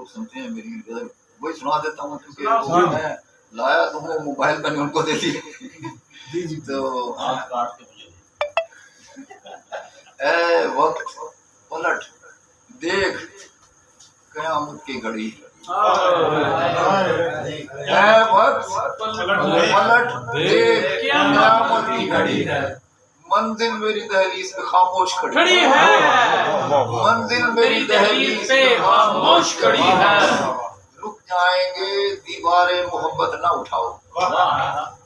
لوگ سنتے ہیں میری وہی سنا دیتا ہوں کیونکہ وہ میں لایا تو وہ موبائل میں نے ان کو دے دی تو اے وقت پلٹ دیکھ قیامت کی گھڑی اے وقت پلٹ دیکھ قیامت کی گھڑی ہے منزل میری دہلیز پہ خاموش کھڑی ہے منزل میری دہلیز پہ خاموش کھڑی ہے رک جائیں گے دیوار محبت نہ اٹھاؤ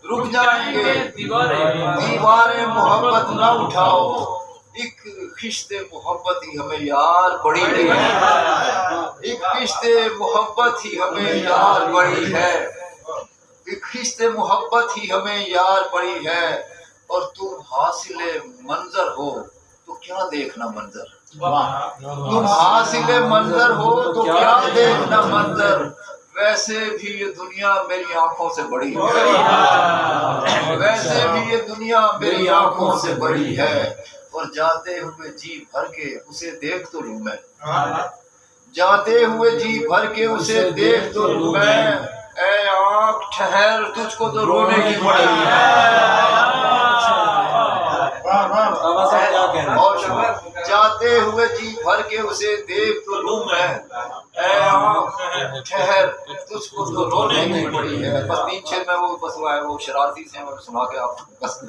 رک جائیں گے دیوار محبت نہ اٹھاؤ ایک خشت محبت ہی ہمیں یار بڑی ہے ایک خشت محبت ہی ہمیں یار بڑی ہے ایک خشت محبت ہی ہمیں یار بڑی ہے اور تم حاصل منظر ہو تو کیا دیکھنا منظر تم حاصل منظر ہو تو کیا دیکھنا منظر ویسے بھی یہ دنیا میری آنکھوں سے بڑی ہے ویسے بھی یہ دنیا میری آنکھوں سے بڑی ہے اور جاتے ہوئے جی بھر کے اسے دیکھ تو لوں میں جاتے ہوئے جی بھر کے اسے دیکھ تو لوں میں اے آنکھ ٹھہر تجھ کو تو رونے کی پڑی ہے جاتے ہوئے جی بھر کے اسے دیکھ تو لوں میں اے آنکھ ٹھہر تجھ کو تو رونے کی پڑی ہے بس 3-6 میں وہ بس وہ شرارتی سے سنا کے آپ بس